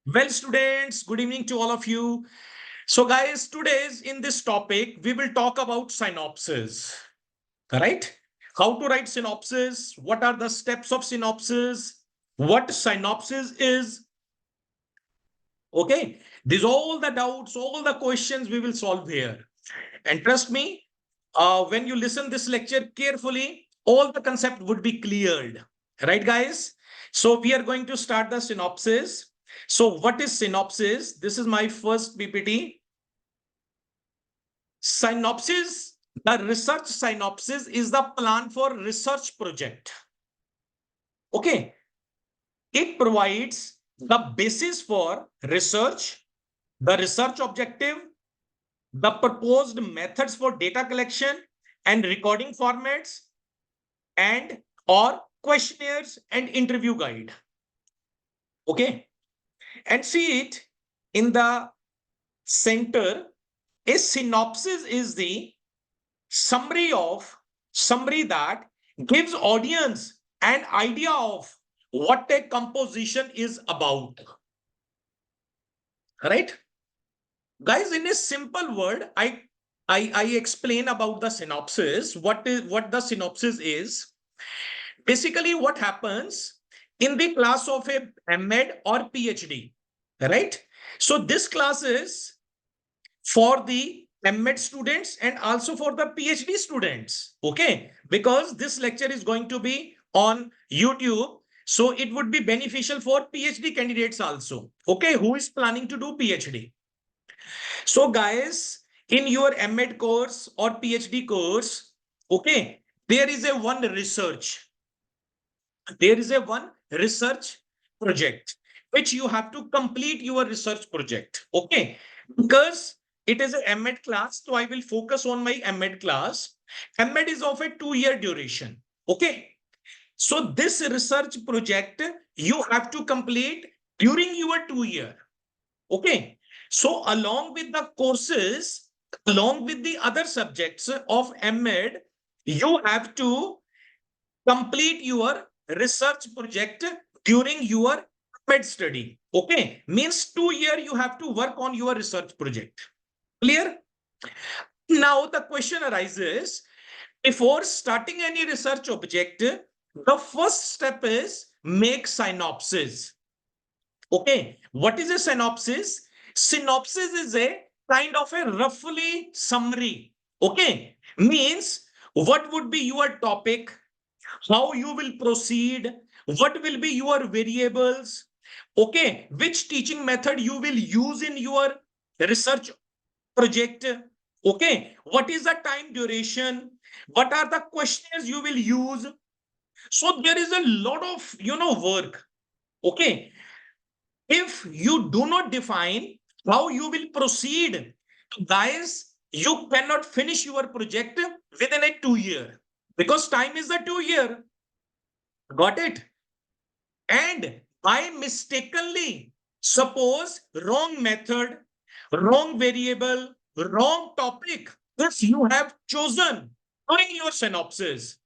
Well, students, good evening to all of you. So, guys, today's in this topic, we will talk about synopsis, right? How to write synopsis, what are the steps of synopsis, what synopsis is. Okay, these all the doubts, all the questions we will solve here. And trust me, when you listen this lecture carefully, all the concept would be cleared, right, guys? So we are going to start the synopsis. So what is synopsis? This is my first PPT. Synopsis, the research synopsis is the plan for research project. Okay, it provides the basis for research, the research objective, the proposed methods for data collection and recording formats, and or questionnaires and interview guide. Okay, and see it in the center. A synopsis is the summary that gives audience an idea of what a composition is about. Right, guys? In a simple word, I explain about the synopsis. What the synopsis is. Basically, what happens in the class of a MEd or PhD, right? So this class is for the MEd students and also for the PhD students, okay? Because this lecture is going to be on YouTube, so it would be beneficial for PhD candidates also, okay, who is planning to do PhD. So guys, in your MEd course or PhD course, okay, there is a one research project which you have to complete your research project. Okay, because it is a MEd class, so I will focus on my MEd class. MEd is of a 2-year duration. Okay, so this research project you have to complete during your 2 year. Okay, so along with the courses, along with the other subjects of MEd, you have to complete your research project during your med study. Okay, means 2 year you have to work on your research project. Clear? Now the question arises, before starting any research object, the first step is make synopsis. Okay, what is a synopsis? Synopsis is a kind of a roughly summary. Okay, means what would be your topic, how you will proceed, what will be your variables, okay, which teaching method you will use in your research project, okay, what is the time duration, what are the questions you will use. So there is a lot of work. Okay, if you do not define how you will proceed, guys, you cannot finish your project within a 2 year, because time is the 2 year. Got it? And I mistakenly suppose wrong method, wrong variable, wrong topic, if you have chosen during your synopsis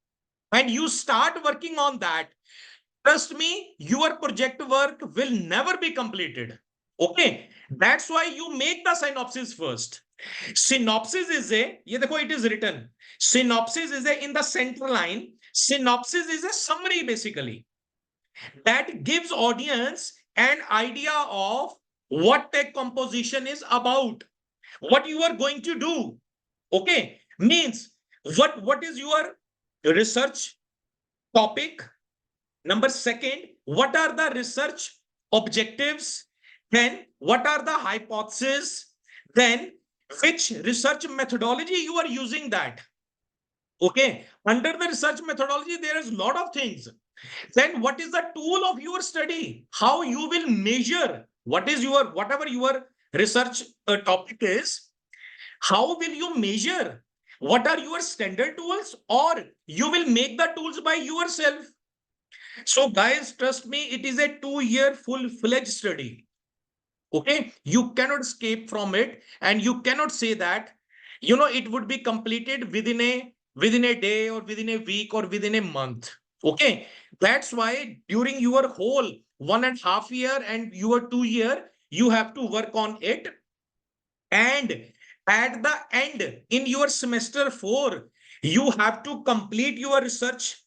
and you start working on that, trust me, your project work will never be completed. Okay, that's why you make the synopsis first. Synopsis is a, ye dekho, it is written. Synopsis is a, in the center line, synopsis is a summary basically that gives audience an idea of what a composition is about, what you are going to do. Okay, means what is your research topic. Number second, what are the research objectives? Then what are the hypotheses? Then which research methodology you are using that. Okay, under the research methodology, there is a lot of things. Then what is the tool of your study? How you will measure what is your, whatever your research topic is, how will you measure? What are your standard tools, or you will make the tools by yourself? So guys, trust me, it is a 2 year full-fledged study. Okay, you cannot escape from it, and you cannot say that it would be completed within a day or within a week or within a month. Okay, that's why during your whole 1.5 year and your 2 year, you have to work on it. And at the end, in your semester 4, you have to complete your research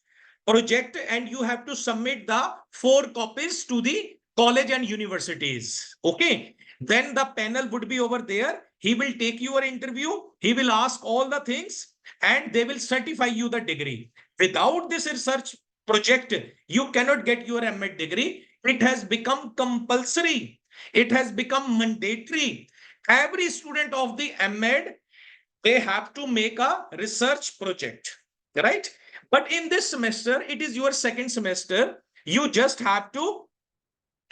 project and you have to submit the 4 copies to the college and universities. Okay. Then the panel would be over there. He will take your interview. He will ask all the things and they will certify you the degree. Without this research project, you cannot get your M.Ed degree. It has become compulsory. It has become mandatory. Every student of the M.Ed, they have to make a research project, right? But in this semester, it is your second semester. You just have to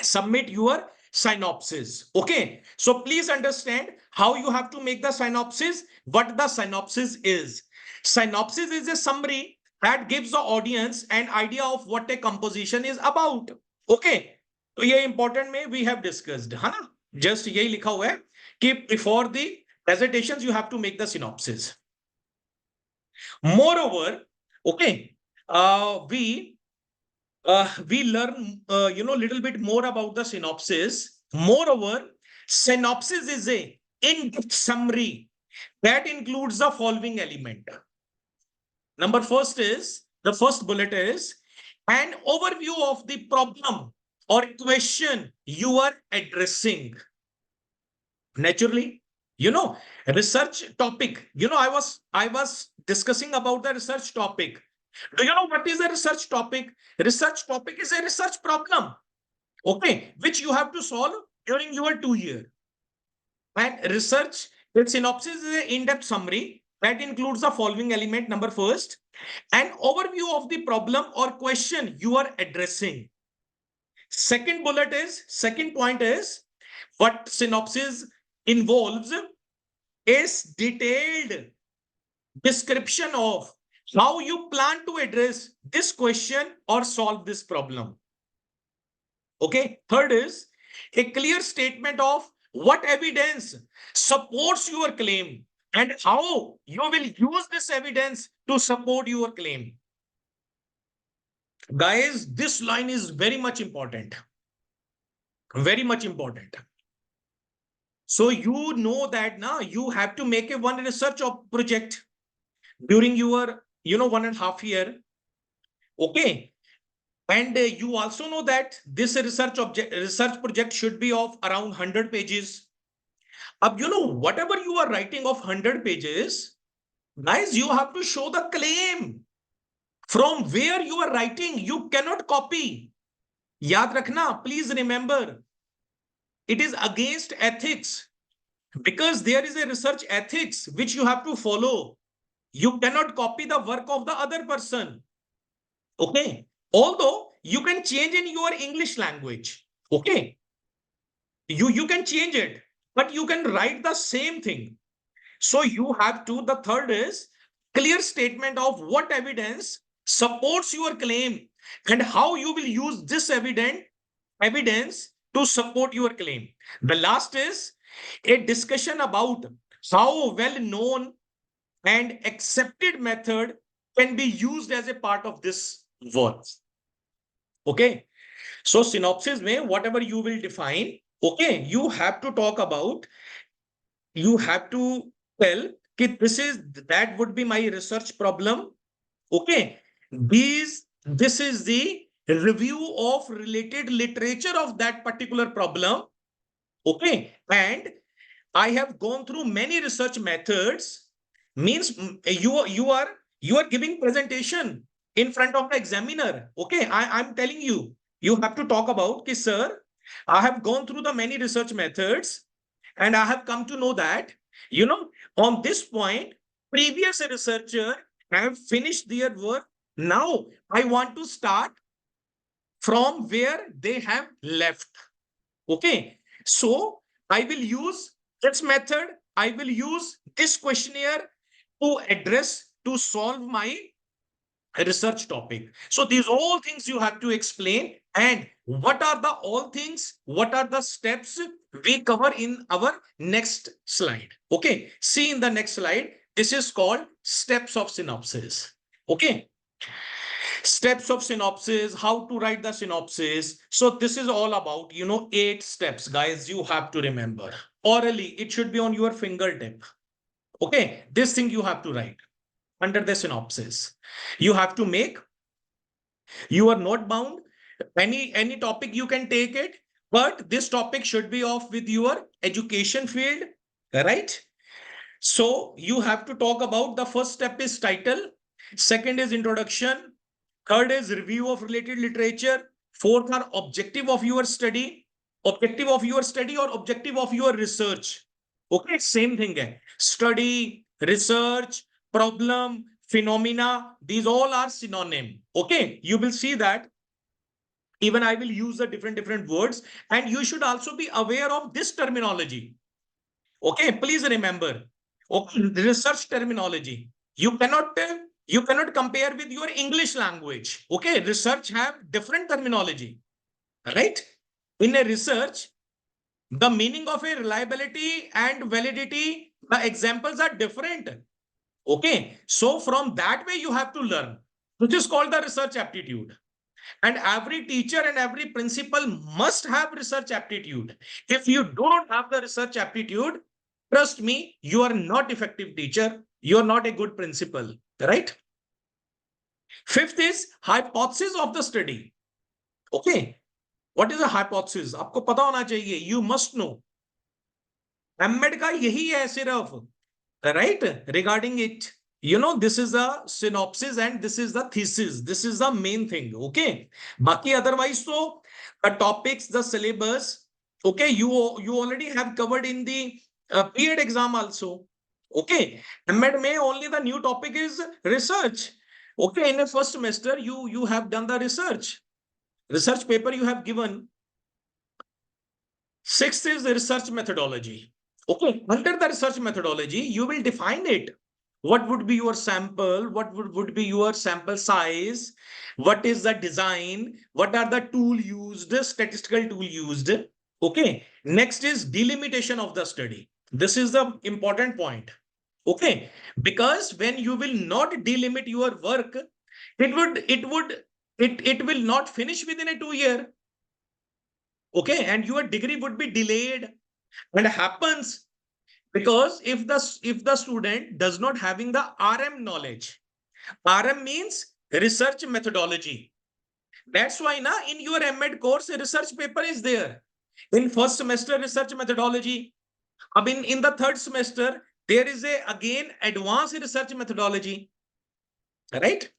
submit your synopsis. Okay. So please understand how you have to make the synopsis, what the synopsis is. Synopsis is a summary that gives the audience an idea of what a composition is about. Okay. तो ये important में we have discussed है ना just यही लिखा हुआ है कि before the presentation you have to make the synopsis moreover okay we learn little bit more about the synopsis. Moreover, synopsis is a in-depth summary that includes the following element. The first bullet is an overview of the problem or question you are addressing. Naturally, research topic. I was discussing about the research topic. Do you know what is a research topic? Research topic is a research problem, okay, which you have to solve during your 2 year. And research with synopsis is an in-depth summary that includes the following element. Number first, an overview of the problem or question you are addressing. Second point is what synopsis involves is detailed description of how you plan to address this question or solve this problem. Okay. Third is a clear statement of what evidence supports your claim and how you will use this evidence to support your claim. Guys, this line is very much important. Very much important. So you know that now you have to make a one research project during your 1.5 year. Okay. And you also know that this research project should be of around 100 pages. Whatever you are writing of 100 pages, guys, you have to show the claim from where you are writing. You cannot copy. Yaad rakhna, please remember, it is against ethics because there is a research ethics which you have to follow. You cannot copy the work of the other person. Okay. Although you can change in your English language. Okay. You can change it, but you can write the same thing. So you have to, the third is clear statement of what evidence supports your claim and how you will use this evidence to support your claim. The last is a discussion about how well known and accepted method can be used as a part of this work. Okay. So synopsis mein, whatever you will define, okay, you have to talk about, you have to tell that would be my research problem. Okay. This is the review of related literature of that particular problem. Okay. And I have gone through many research methods. Means you are giving presentation in front of the examiner. Okay. I'm telling you, you have to talk about, okay, sir, I have gone through the many research methods and I have come to know that, on this point, previous researcher have finished their work. Now I want to start from where they have left. Okay. So I will use this method. I will use this questionnaire to address, to solve my research topic. So these all things you have to explain. And what are the all things? What are the steps we cover in our next slide? Okay. See in the next slide. This is called steps of synopsis. Okay. Steps of synopsis, how to write the synopsis. So this is all about, 8 steps, guys, you have to remember. Orally, it should be on your fingertip. Okay, this thing you have to write under the synopsis. You have to make, you are not bound. Any topic you can take it, but this topic should be off with your education field, right? So you have to talk about the first step is title, second is introduction, third is review of related literature, fourth are objective of your study or objective of your research. Okay, same thing hai. Study, research, problem, phenomena, these all are synonym. Okay, you will see that even I will use the different words, and you should also be aware of this terminology. Okay, please remember. Okay, research terminology. You cannot compare with your English language. Okay, research have different terminology, right? In a research, the meaning of a reliability and validity, the examples are different. Okay, so from that way you have to learn, which is called the research aptitude. And every teacher and every principal must have research aptitude. If you do not have the research aptitude, trust me, you are not effective teacher. You are not a good principal, right? Fifth is hypothesis of the study. Okay. What is a hypothesis? आपको पता होना चाहिए. You must know. MEd का यही है सिर्फ, right? Regarding it, this is a synopsis and this is the thesis. This is the main thing. Okay, baki otherwise, so the topics, the syllabus, okay, you already have covered in the B.ed exam also. Okay, med may only the new topic is research. Okay, in the first semester you have done the research paper you have given. Sixth is the research methodology. Okay, under the research methodology, you will define it. What would be your sample? What would be your sample size? What is the design? What are the tool used, the statistical tool used? Okay, next is delimitation of the study. This is the important point. Okay, because when you will not delimit your work, it will not finish within a 2 year. Okay, and your degree would be delayed, and happens because if the student does not having the RM knowledge. RM means research methodology. That's why now in your med course a research paper is there. In first semester research methodology. In the third semester there is a again advanced research methodology, right?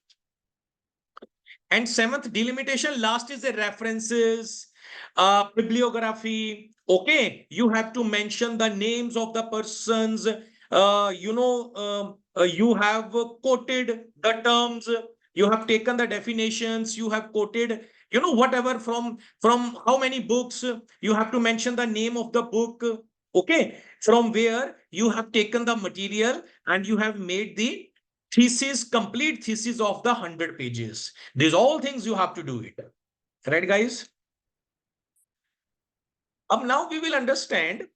And seventh delimitation, last is the references, bibliography. Okay, you have to mention the names of the persons. You have quoted the terms. You have taken the definitions. You have quoted, whatever from how many books. You have to mention the name of the book. Okay, from where you have taken the material and you have made the complete thesis of the 100 pages. These all things you have to do it. Right, guys? Now we will understand,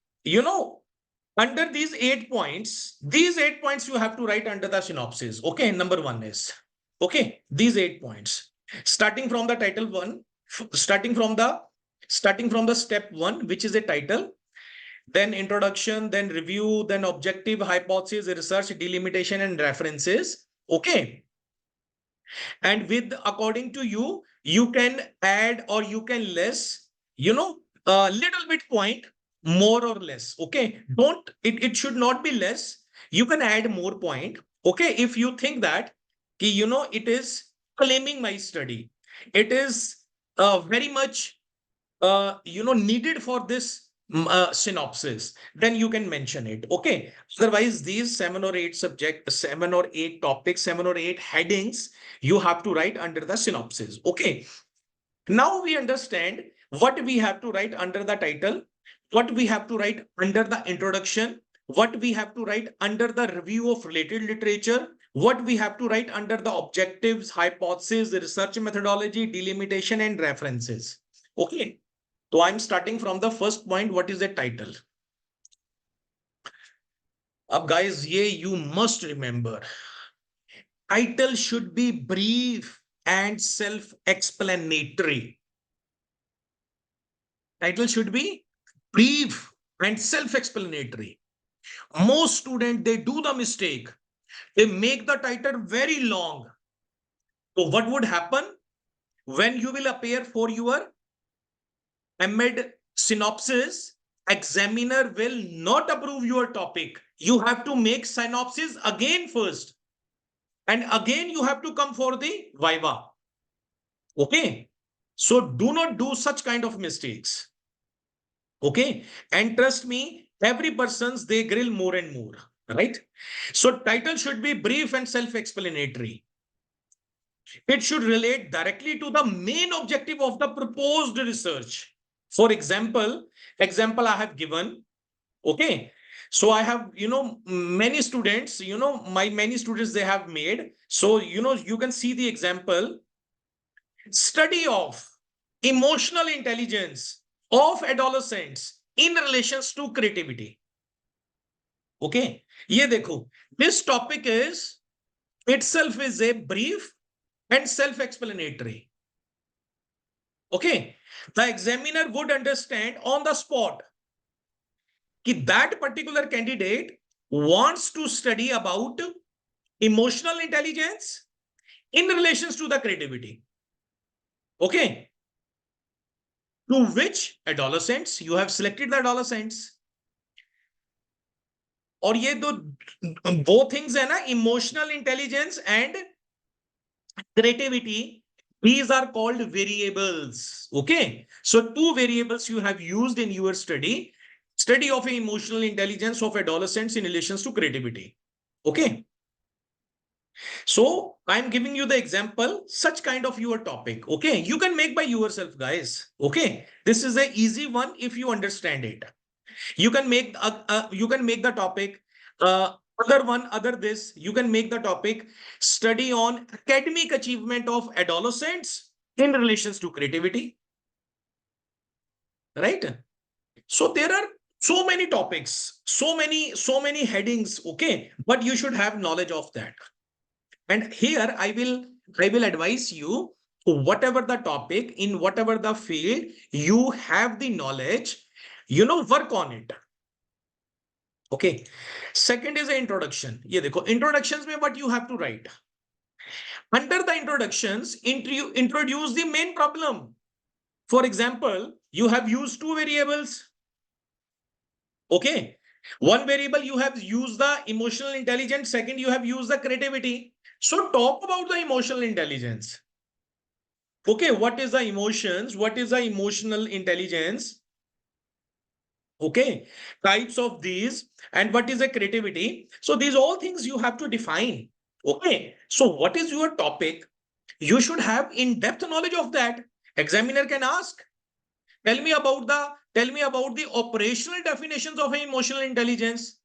under these 8 points, you have to write under the synopsis. Okay, number one is, okay, these 8 points. Starting from the title one, starting from the step one, which is a title, then introduction, then review, then objective, hypothesis, research, delimitation, and references. Okay. And with according to you, you can add or you can less, a little bit point, more or less. Okay. It should not be less. You can add more point. Okay. If you think that, it is claiming my study. It is very much needed for this synopsis, then you can mention it. Okay, otherwise these 7 or 8 topics, 7 or 8 headings you have to write under the synopsis. Okay, now we understand what we have to write under the title, what we have to write under the introduction, what we have to write under the review of related literature, what we have to write under the objectives, hypothesis, research methodology, delimitation, and references. Okay, so I'm starting from the first point. What is the title? Guys, you must remember. Title should be brief and self-explanatory. Title should be brief and self-explanatory. Most students, they do the mistake. They make the title very long. So what would happen when you will appear for your amid synopsis? Examiner will not approve your topic. You have to make synopsis again first. And again, you have to come for the viva. Okay. So do not do such kind of mistakes. Okay. And trust me, every person's they grill more and more. Right. So title should be brief and self-explanatory. It should relate directly to the main objective of the proposed research. For example I have given. Okay. So I have, many students, many students they have made. So, you can see the example. Study of emotional intelligence of adolescents in relations to creativity. Okay. ये देखो. This topic is itself is a brief and self-explanatory. Okay. The examiner would understand on the spot that particular candidate wants to study about emotional intelligence in relations to the creativity. Okay. To which adolescents? You have selected the adolescents. और ये दो both things है ना, emotional intelligence and creativity. These are called variables. Okay. So two variables you have used in your study. Study of emotional intelligence of adolescents in relations to creativity. Okay. So I'm giving you the example, such kind of your topic. Okay. You can make by yourself, guys. Okay. This is an easy one if you understand it. You can make the topic. Other this, you can make the topic study on academic achievement of adolescents in relations to creativity. Right? So there are so many topics, so many headings. Okay, but you should have knowledge of that. And here I will advise you, whatever the topic, in whatever the field, you have the knowledge, work on it. Okay. Second is the introduction. ये देखो, introductions में what you have to write. Under the introductions, introduce the main problem. For example, you have used two variables. Okay. One variable you have used the emotional intelligence. Second, you have used the creativity. So talk about the emotional intelligence. Okay. What is the emotions? What is the emotional intelligence? Okay. Types of these and what is the creativity? So these all things you have to define. Okay. So what is your topic? You should have in-depth knowledge of that. Examiner can ask, tell me about the operational definitions of emotional intelligence.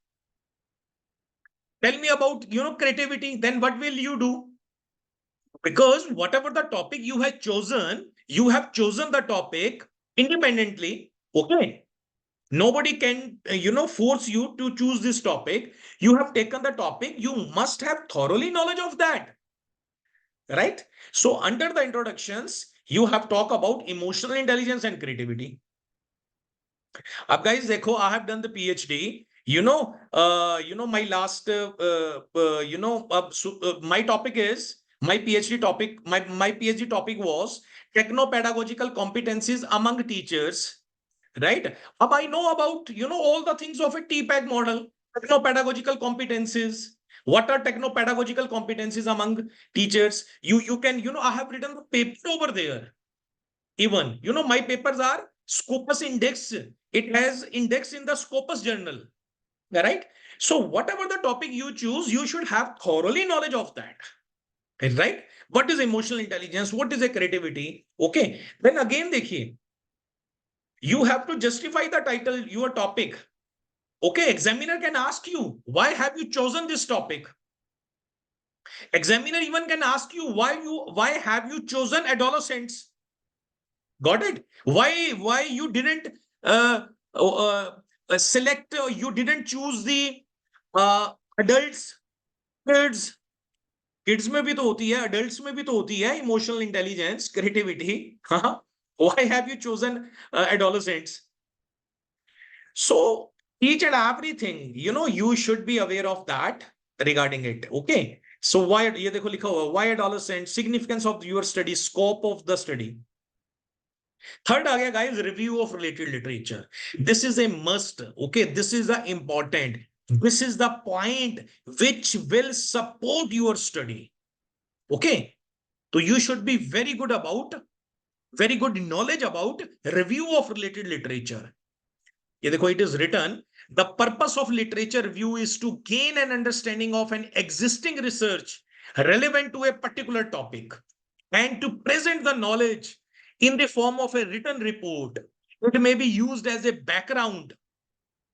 Tell me about, creativity. Then what will you do? Because whatever the topic you have chosen the topic independently. Okay. Nobody can, force you to choose this topic. You have taken the topic. You must have thoroughly knowledge of that. Right? So under the introductions, you have talked about emotional intelligence and creativity. Ab guys, dekho, I have done the PhD. My last, my topic is, my PhD topic, my PhD topic was techno-pedagogical competencies among teachers. Right? I know about, all the things of a TPAC model, techno-pedagogical competencies. What are techno-pedagogical competencies among teachers? You can, I have written the paper over there. Even, my papers are Scopus index. It has index in the Scopus journal. Right? So whatever the topic you choose, you should have thoroughly knowledge of that. Right? What is emotional intelligence? What is a creativity? Okay. Then again, dekhiye, you have to justify the title, your topic. Okay, examiner can ask you, why have you chosen this topic? Examiner even can ask you, why have you chosen adolescents? Got it? Why you didn't select, you didn't choose the adults, kids, kids में भी तो होती है, adults में भी तो होती है इमोशनल इंटेलिजेंस, क्रिएटिविटी. हाँ, why have you chosen adolescents? So each and everything, you should be aware of that regarding it. Okay. So why, ये देखो लिखा हुआ, why adolescent, significance of your study, scope of the study. Third आ गया guys, review of related literature. This is a must. Okay, this is the important, this is the point which will support your study. Okay, तो you should be very good about, very good knowledge about review of related literature. ये देखो, it is written, the purpose of literature review is to gain an understanding of an existing research relevant to a particular topic and to present the knowledge in the form of a written report. It may be used as a background.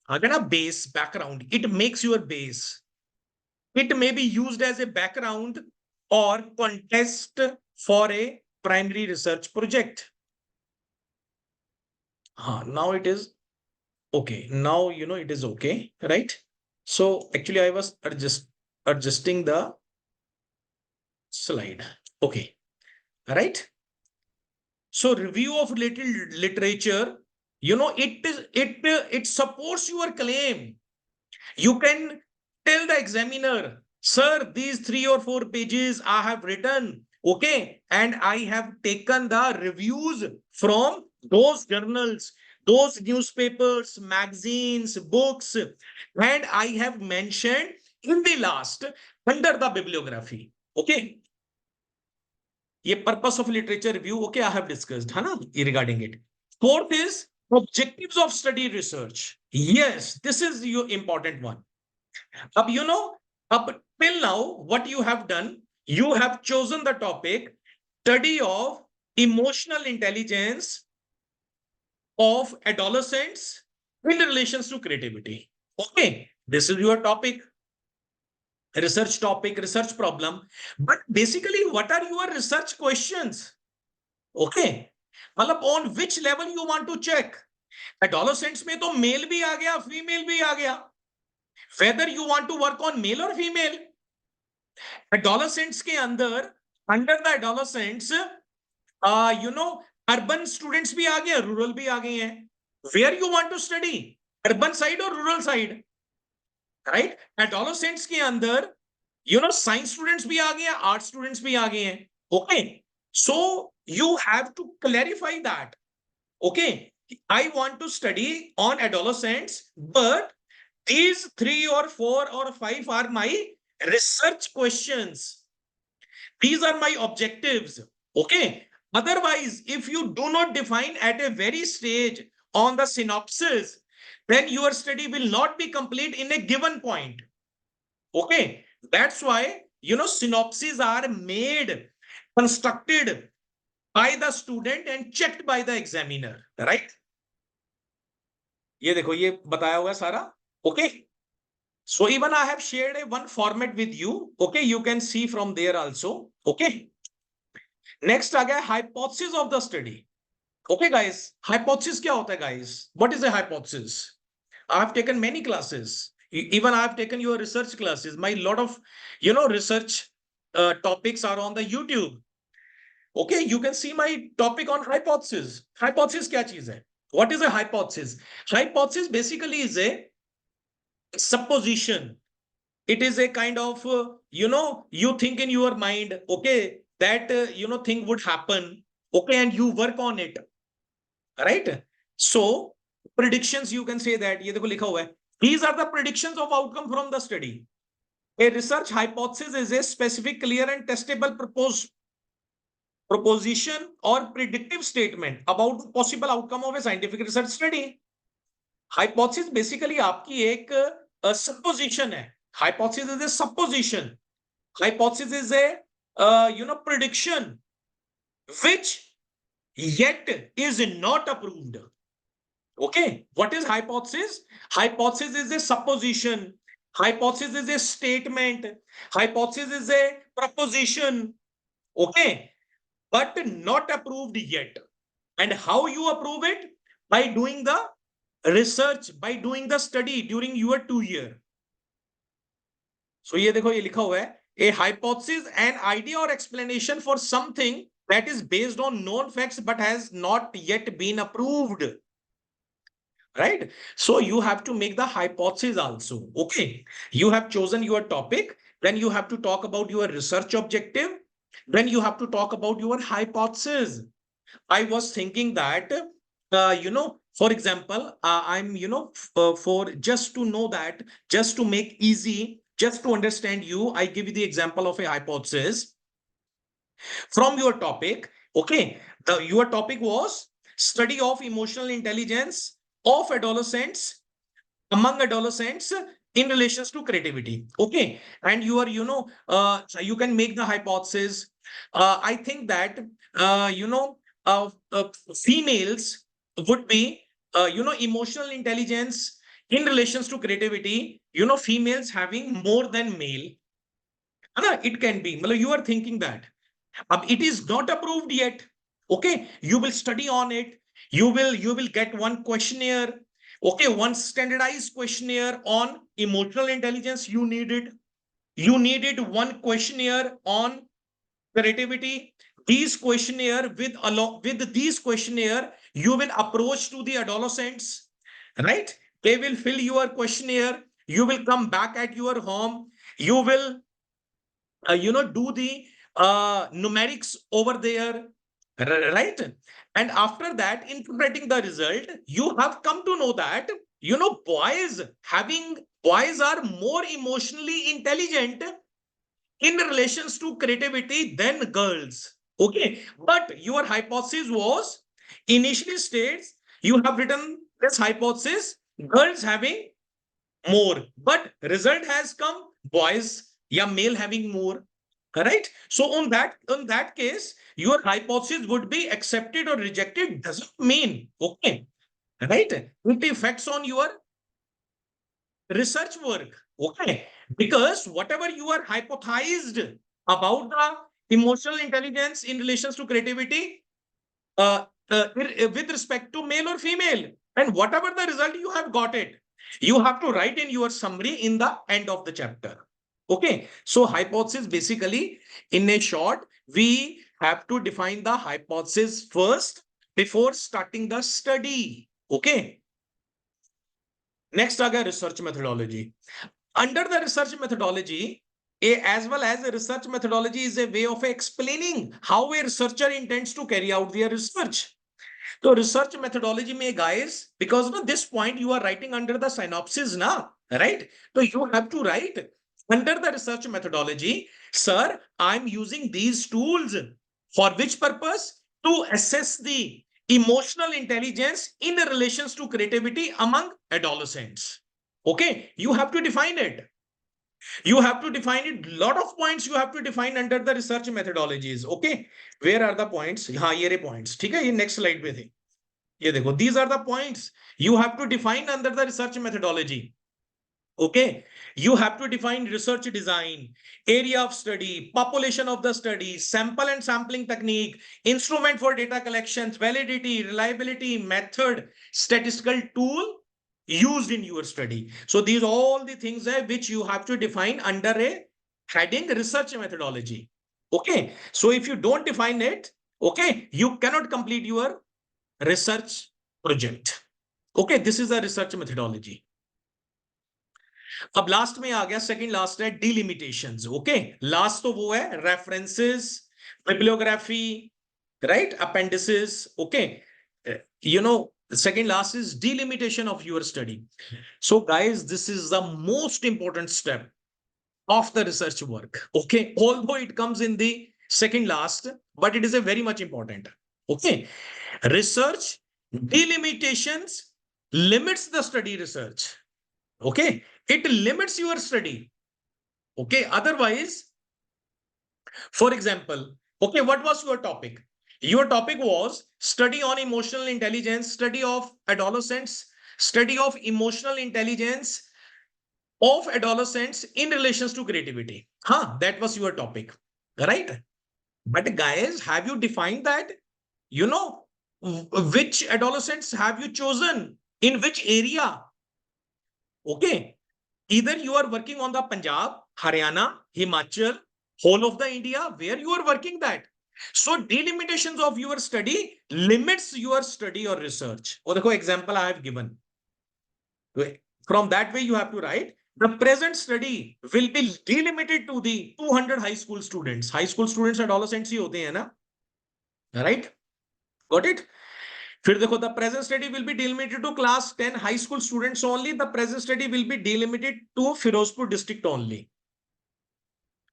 Again, a base background. It makes your base. It may be used as a background or context for a primary research project. Now it is okay. Now it is okay, right? So actually, I was adjusting the slide. Okay, right? So review of related literature, it supports your claim. You can tell the examiner, sir, these 3 or 4 pages I have written, okay, and I have taken the reviews from those journals, those newspapers, magazines, books, and I have mentioned in the last under the bibliography. Okay, ये purpose of literature review, okay, I have discussed, है ना, regarding it. Fourth is objectives of study research. Yes, this is your important one. अब अब till now what you have done, you have chosen the topic study of emotional intelligence of adolescents in relations to creativity. Okay, this is your topic, research topic, research problem. But basically, what are your research questions? Okay, मतलब on which level you want to check. Adolescents में तो mail भी आ गया, female भी आ गया. Whether you want to work on male or female. Adolescents के अंदर, under the adolescents, urban students भी आ गए, rural भी आ गए हैं. Where you want to study, urban side or rural side, right? Adolescents के अंदर, science students भी आ गए हैं, art students भी आ गए हैं. Okay, so you have to clarify that. Okay, I want to study on adolescents, but these 3 or 4 or 5 are my research questions. These are my objectives. Okay, otherwise, if you do not define at a very stage on the synopsis, then your study will not be complete in a given point. Okay, that's why synopses are made, constructed by the student and checked by the examiner, right? ये देखो, ये बताया हुआ है सारा. Okay, so even I have shared a one format with you. Okay, you can see from there also. Okay, next आ गया hypothesis of the study. Okay guys, hypothesis क्या होता है guys? What is a hypothesis? I have taken many classes. Even I have taken your research classes. My lot of research topics are on the YouTube. Okay, you can see my topic on hypothesis. Hypothesis क्या चीज है? What is a hypothesis? Hypothesis basically is a supposition. It is a kind of you think in your mind, okay, that thing would happen, okay, and you work on it, right? So predictions, you can say that. ये देखो लिखा हुआ है, these are the predictions of outcome from the study. A research hypothesis is a specific, clear and testable proposition or predictive statement about the possible outcome of a scientific research study. Hypothesis basically आपकी एक supposition है. Hypothesis is a supposition. Hypothesis is a prediction which yet is not approved. Okay, what is hypothesis? Hypothesis is a supposition. Hypothesis is a statement. Hypothesis is a proposition. Okay, but not approved yet. And how you approve it? By doing the research, by doing the study during your 2 year. So ये देखो, ये लिखा हुआ है, A hypothesis, an idea or explanation for something that is based on known facts but has not yet been approved. Right? So you have to make the hypothesis also. Okay. You have chosen your topic. Then you have to talk about your research objective. Then you have to talk about your hypothesis. I was thinking that, for example, I'm, for just to know that, just to make easy, just to understand you, I give you the example of a hypothesis from your topic. Okay. Your topic was study of emotional intelligence of adolescents among adolescents in relations to creativity. Okay. And you are, you can make the hypothesis. I think that, uh, you know, females would be, emotional intelligence in relations to creativity, females having more than male. It can be. You are thinking that. It is not approved yet. Okay, you will study on it. You will get one questionnaire. Okay, one standardized questionnaire on emotional intelligence. You need it. You needed one questionnaire on creativity. These questionnaire with these questionnaire, you will approach to the adolescents, right? They will fill your questionnaire. You will come back at your home. You will do the numerics over there, right? And after that, interpreting the result, you have come to know that, boys are more emotionally intelligent in relations to creativity than girls. Okay, but your hypothesis was initially states, you have written this hypothesis, girls having more, but result has come boys, yeah, male having more. Right? So on that case, your hypothesis would be accepted or rejected. Doesn't mean, okay, right? It affects on your research work. Okay, because whatever you are hypothesized about the emotional intelligence in relations to creativity, with respect to male or female, and whatever the result you have got it, you have to write in your summary in the end of the chapter. Okay, so hypothesis basically, in a short, we have to define the hypothesis first before starting the study. Okay, next आ गया research methodology. Under the research methodology, as well as a research methodology is a way of explaining how a researcher intends to carry out their research. So research methodology may, guys, because this point you are writing under the synopsis now, right? So you have to write under the research methodology, sir, I'm using these tools for which purpose? To assess the emotional intelligence in relations to creativity among adolescents. Okay, you have to define it. You have to define it. Lot of points you have to define under the research methodologies. Okay, where are the points? हाँ ये रहे points. ठीक है, ये next slide पे थे. ये देखो, these are the points you have to define under the research methodology. Okay, you have to define research design, area of study, population of the study, sample and sampling technique, instrument for data collection, validity, reliability, method, statistical tool used in your study. So these are all the things which you have to define under a heading research methodology. Okay, so if you don't define it, okay, you cannot complete your research project. Okay, this is a research methodology. अब last में आ गया, second last है डिलिमिटेशंस. Okay, last तो वो है references, bibliography, right, appendices. Okay, second last is delimitation of your study. So guys, this is the most important step of the research work. Okay, although it comes in the second last, but it is a very much important. Okay, research delimitations limits the study research. Okay, it limits your study. Okay, otherwise, for example, okay, what was your topic? Your topic was study on emotional intelligence, study of adolescents, study of emotional intelligence of adolescents in relations to creativity. That was your topic, right? But guys, have you defined that? You know, which adolescents have you chosen? In which area? Okay, either you are working on the Punjab, Haryana, Himachal, whole of the India where you are working that. So delimitations of your study limits your study or research. Or the example I have given. From that way, you have to write the present study will be delimited to the 200 high school students. High school students are adolescents ही होते हैं ना, right? Got it? फिर देखो the present study will be delimited to class 10 high school students only. The present study will be delimited to Firozpur district only.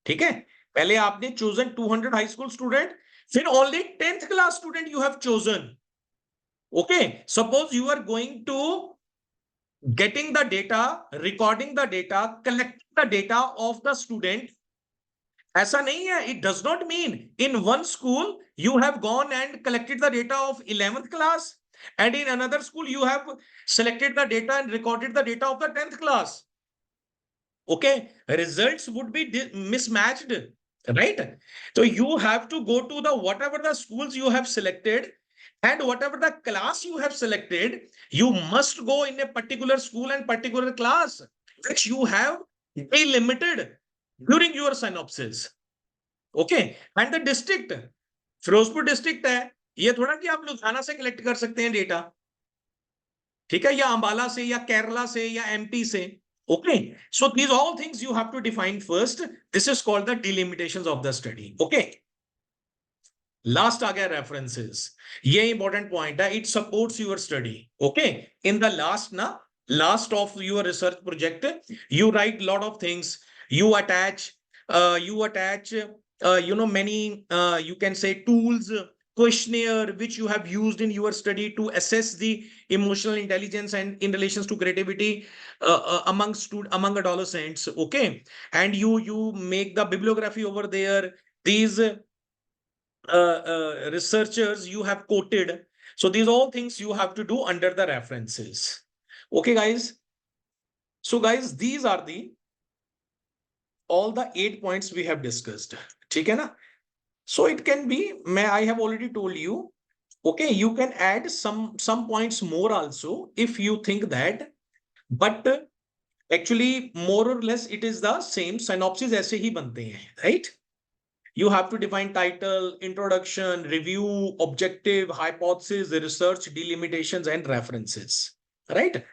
ठीक है? पहले आपने chosen 200 high school student, फिर only 10th class student you have chosen. Okay, suppose you are going to getting the data, recording the data, collecting the data of the student. ऐसा नहीं है, it does not mean in one school you have gone and collected the data of 11th class and in another school you have selected the data and recorded the data of the 10th class. Okay, results would be mismatched, right? So you have to go to the whatever the schools you have selected and whatever the class you have selected, you must go in a particular school and particular class which you have delimited during your synopsis. Okay, and the district, Firozpur district है, ये थोड़ा कि आप लुधियाना से collect कर सकते हैं data, ठीक है, या अंबाला से या केरला से या एमपी से. Okay, so these all things you have to define first. This is called the delimitations of the study. Okay, last आ गया references. ये important point है, it supports your study. Okay, in the last of your research project, you write lot of things. You attach many you can say tools, questionnaire which you have used in your study to assess the emotional intelligence and in relations to creativity among adolescents. Okay, and you make the bibliography over there. These researchers you have quoted. So these all things you have to do under the references. Okay, guys. So guys, these are the all the 8 points we have discussed. ठीक है ना? So it can be, I have already told you. Okay, you can add some points more also if you think that. But actually, more or less, it is the same. Synopsis ऐसे ही बनते हैं, right? You have to define title, introduction, review, objective, hypothesis, research, delimitations, and references, right?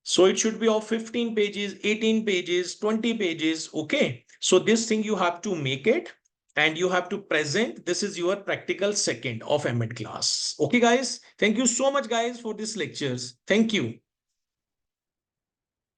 So it should be of 15 pages, 18 pages, 20 pages. Okay. So this thing you have to make it and you have to present. This is your practical second of MEd class. Okay, guys. Thank you so much, guys, for these lectures. Thank you.